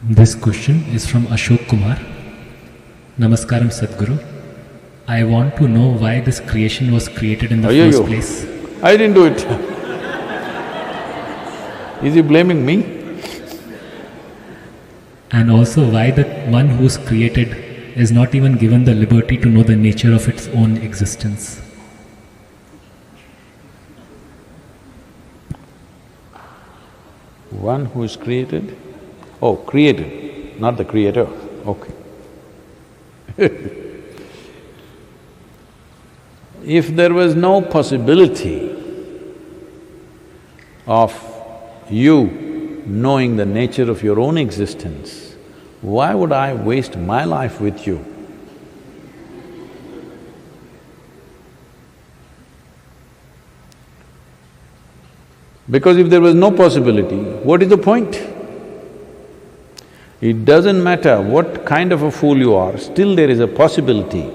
This question is from Ashok Kumar. Namaskaram Sadhguru. I want to know why this creation was created in the first place. I didn't do it. Is he blaming me? And also why the one who's created is not even given the liberty to know the nature of its own existence. One who is created? Oh, created, not the creator, okay. If there was no possibility of you knowing the nature of your own existence, why would I waste my life with you? Because if there was no possibility, what is the point? It doesn't matter what kind of a fool you are, still there is a possibility.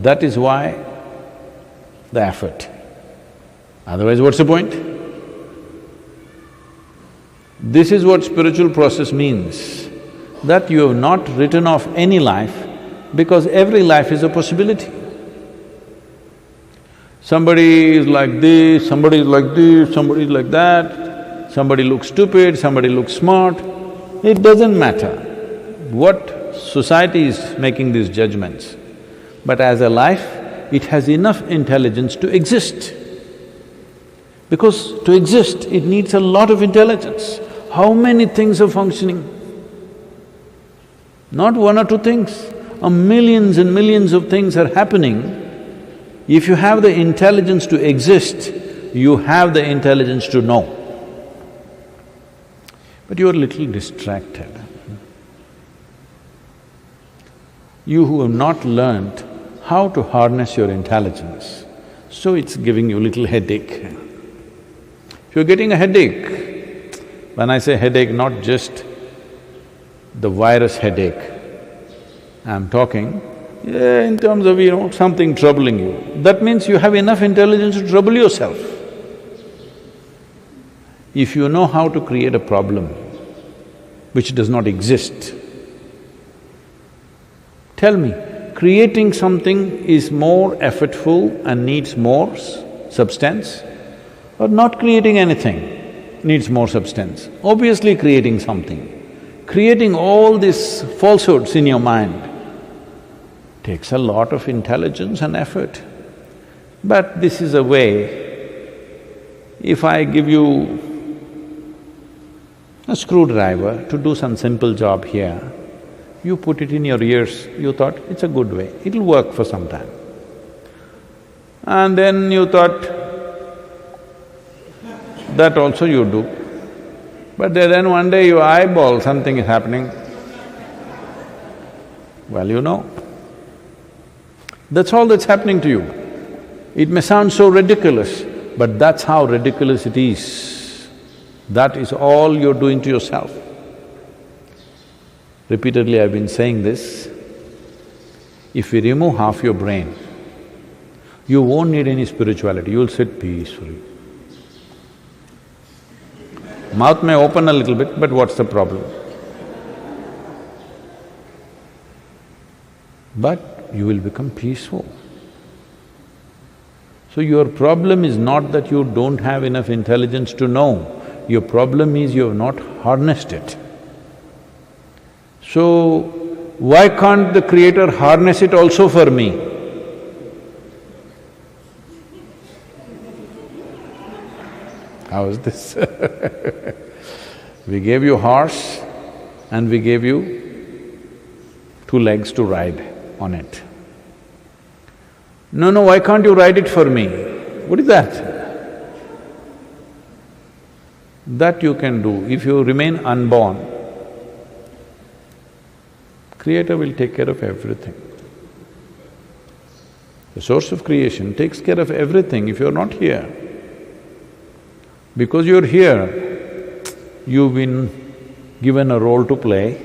That is why the effort. Otherwise, what's the point? This is what spiritual process means, that you have not written off any life because every life is a possibility. Somebody is like this, somebody is like this, somebody is like that, somebody looks stupid, somebody looks smart. It doesn't matter what society is making these judgments, but as a life, it has enough intelligence to exist. Because to exist, it needs a lot of intelligence. How many things are functioning? Not one or two things, millions and millions of things are happening. If you have the intelligence to exist, you have the intelligence to know. But you're a little distracted. You who have not learned how to harness your intelligence, so it's giving you a little headache. If you're getting a headache, when I say headache, not just the virus headache, I'm talking in terms of, something troubling you. That means you have enough intelligence to trouble yourself. If you know how to create a problem which does not exist, tell me, creating something is more effortful and needs more substance, or not creating anything needs more substance? Obviously creating something. Creating all these falsehoods in your mind takes a lot of intelligence and effort. But this is a way, if I give you a screwdriver to do some simple job here, you put it in your ears, you thought, it's a good way, it'll work for some time. And then you thought, that also you do. But then one day you eyeball something is happening, well, you know. That's all that's happening to you. It may sound so ridiculous, but that's how ridiculous it is. That is all you're doing to yourself. Repeatedly I've been saying this, if we remove half your brain, you won't need any spirituality, you'll sit peacefully. Mouth may open a little bit, but what's the problem? But you will become peaceful. So your problem is not that you don't have enough intelligence to know, your problem is you have not harnessed it. So, why can't the Creator harness it also for me? How is this? We gave you horse and we gave you 2 legs to ride on it. No, why can't you ride it for me? What is that? That you can do. If you remain unborn, Creator will take care of everything. The source of creation takes care of everything if you're not here. Because you're here, you've been given a role to play.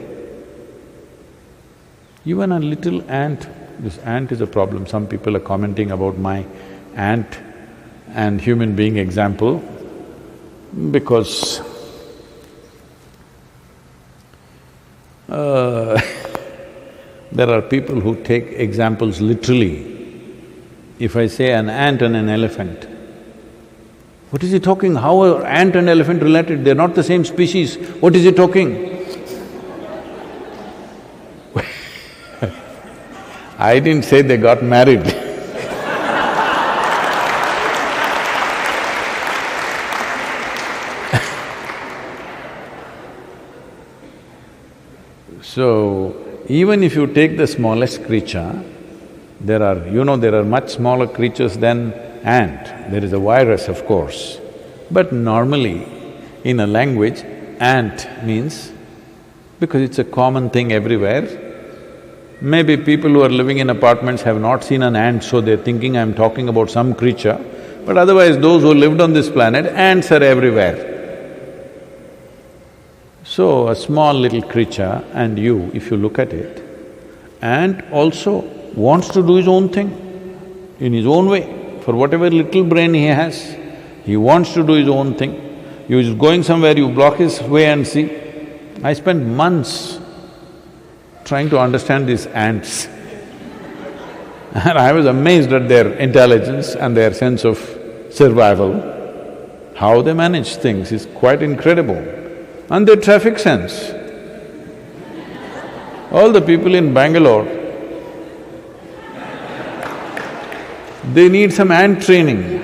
Even a little ant, this ant is a problem. Some people are commenting about my ant and human being example, because Uh, there are people who take examples literally. If I say an ant and an elephant, what is he talking? How are ant and elephant related? They're not the same species. What is he talking? I didn't say they got married. So, even if you take the smallest creature, there are much smaller creatures than ant. There is a virus, of course. But normally, in a language, ant means, because it's a common thing everywhere, maybe people who are living in apartments have not seen an ant, so they're thinking I'm talking about some creature, but otherwise those who lived on this planet, ants are everywhere. So, a small little creature and you, if you look at it, ant also wants to do his own thing, in his own way, for whatever little brain he has, he wants to do his own thing. He's going somewhere, you block his way and see. I spent months trying to understand these ants and I was amazed at their intelligence and their sense of survival. How they manage things is quite incredible. And their traffic sense. All the people in Bangalore, they need some ant training.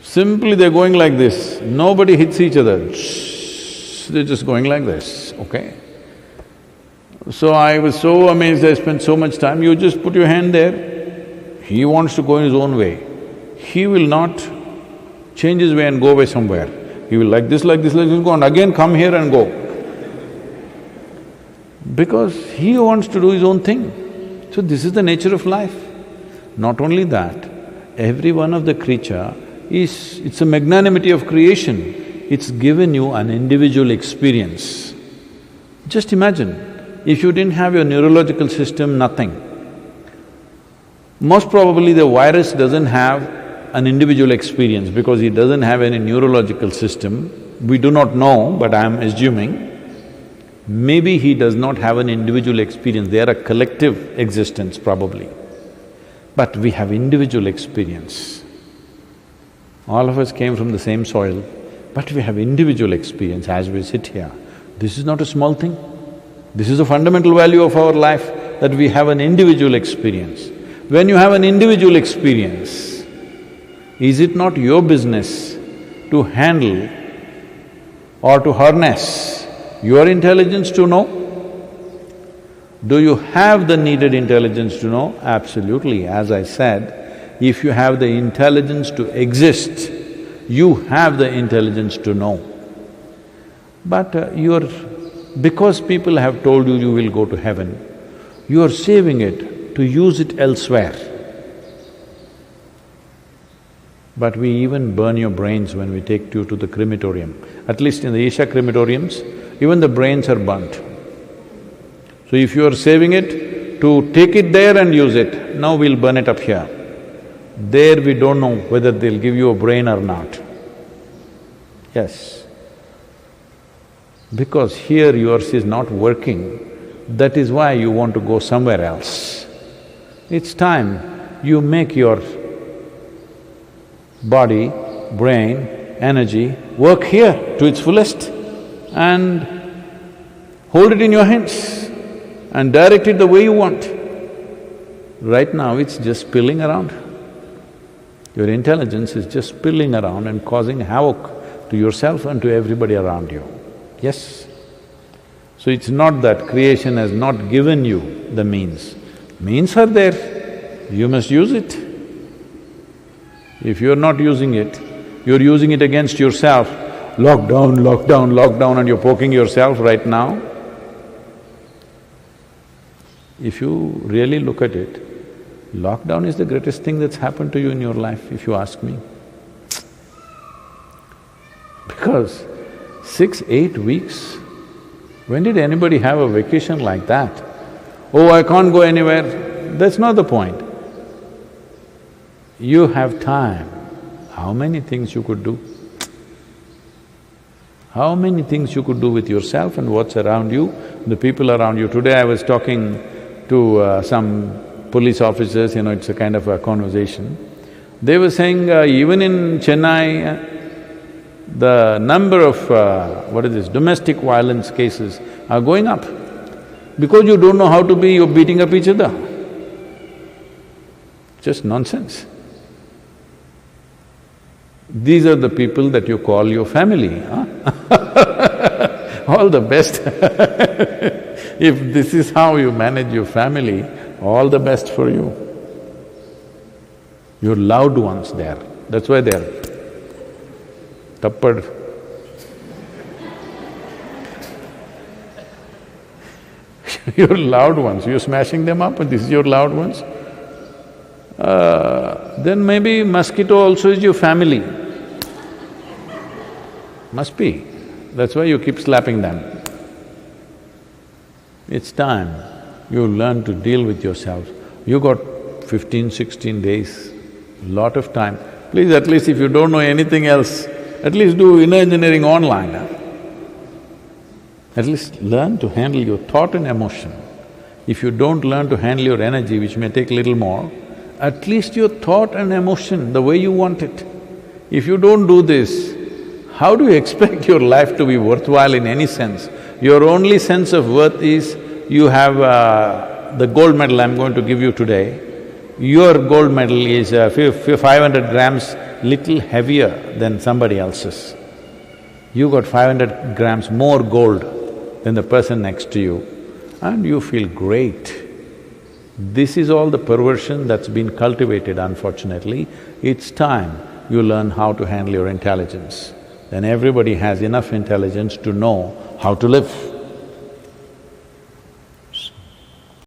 Simply they're going like this, nobody hits each other, they're just going like this, okay? So I was so amazed, I spent so much time, you just put your hand there, he wants to go in his own way. He will not change his way and go away somewhere. He will like this, go and again come here and go. Because he wants to do his own thing. So this is the nature of life. Not only that, every one of the creature it's a magnanimity of creation. It's given you an individual experience. Just imagine, if you didn't have your neurological system, nothing. Most probably the virus doesn't have an individual experience because he doesn't have any neurological system. We do not know, but I am assuming, maybe he does not have an individual experience, they are a collective existence probably. But we have individual experience. All of us came from the same soil, but we have individual experience as we sit here. This is not a small thing. This is a fundamental value of our life, that we have an individual experience. When you have an individual experience, is it not your business to handle or to harness your intelligence to know? Do you have the needed intelligence to know? Absolutely. As I said, if you have the intelligence to exist, you have the intelligence to know. But because people have told you you will go to heaven, you are saving it to use it elsewhere. But we even burn your brains when we take you to the crematorium. At least in the Isha crematoriums, even the brains are burnt. So if you are saving it to take it there and use it, now we'll burn it up here. There we don't know whether they'll give you a brain or not. Yes. Because here yours is not working, that is why you want to go somewhere else. It's time you make your body, brain, energy work here to its fullest and hold it in your hands and direct it the way you want. Right now it's just spilling around. Your intelligence is just spilling around and causing havoc to yourself and to everybody around you. Yes? So it's not that creation has not given you the means. Means are there, you must use it. If you're not using it, you're using it against yourself. Lockdown, lockdown, lockdown, and you're poking yourself right now. If you really look at it, lockdown is the greatest thing that's happened to you in your life, if you ask me. Because 6, 8 weeks, when did anybody have a vacation like that? Oh, I can't go anywhere. That's not the point. You have time. How many things you could do? How many things you could do with yourself and what's around you, the people around you. Today I was talking to some police officers, it's a kind of a conversation. They were saying even in Chennai, the number of domestic violence cases are going up. Because you don't know how to be, you're beating up each other. Just nonsense. These are the people that you call your family, huh? All the best. If this is how you manage your family, all the best for you. Your loved ones there, that's why they're tappad. Your loved ones, you're smashing them up and this is your loved ones. Then maybe mosquito also is your family. Must be. That's why you keep slapping them. It's time you learn to deal with yourself. You got 15, 16 days, lot of time. Please, at least if you don't know anything else, at least do inner engineering online, huh? At least learn to handle your thought and emotion. If you don't learn to handle your energy, which may take little more, at least your thought and emotion, the way you want it. If you don't do this, how do you expect your life to be worthwhile in any sense? Your only sense of worth is you have the gold medal I'm going to give you today. Your gold medal is 500 grams little heavier than somebody else's. You got 500 grams more gold than the person next to you and you feel great. This is all the perversion that's been cultivated, unfortunately. It's time you learn how to handle your intelligence. Then everybody has enough intelligence to know how to live.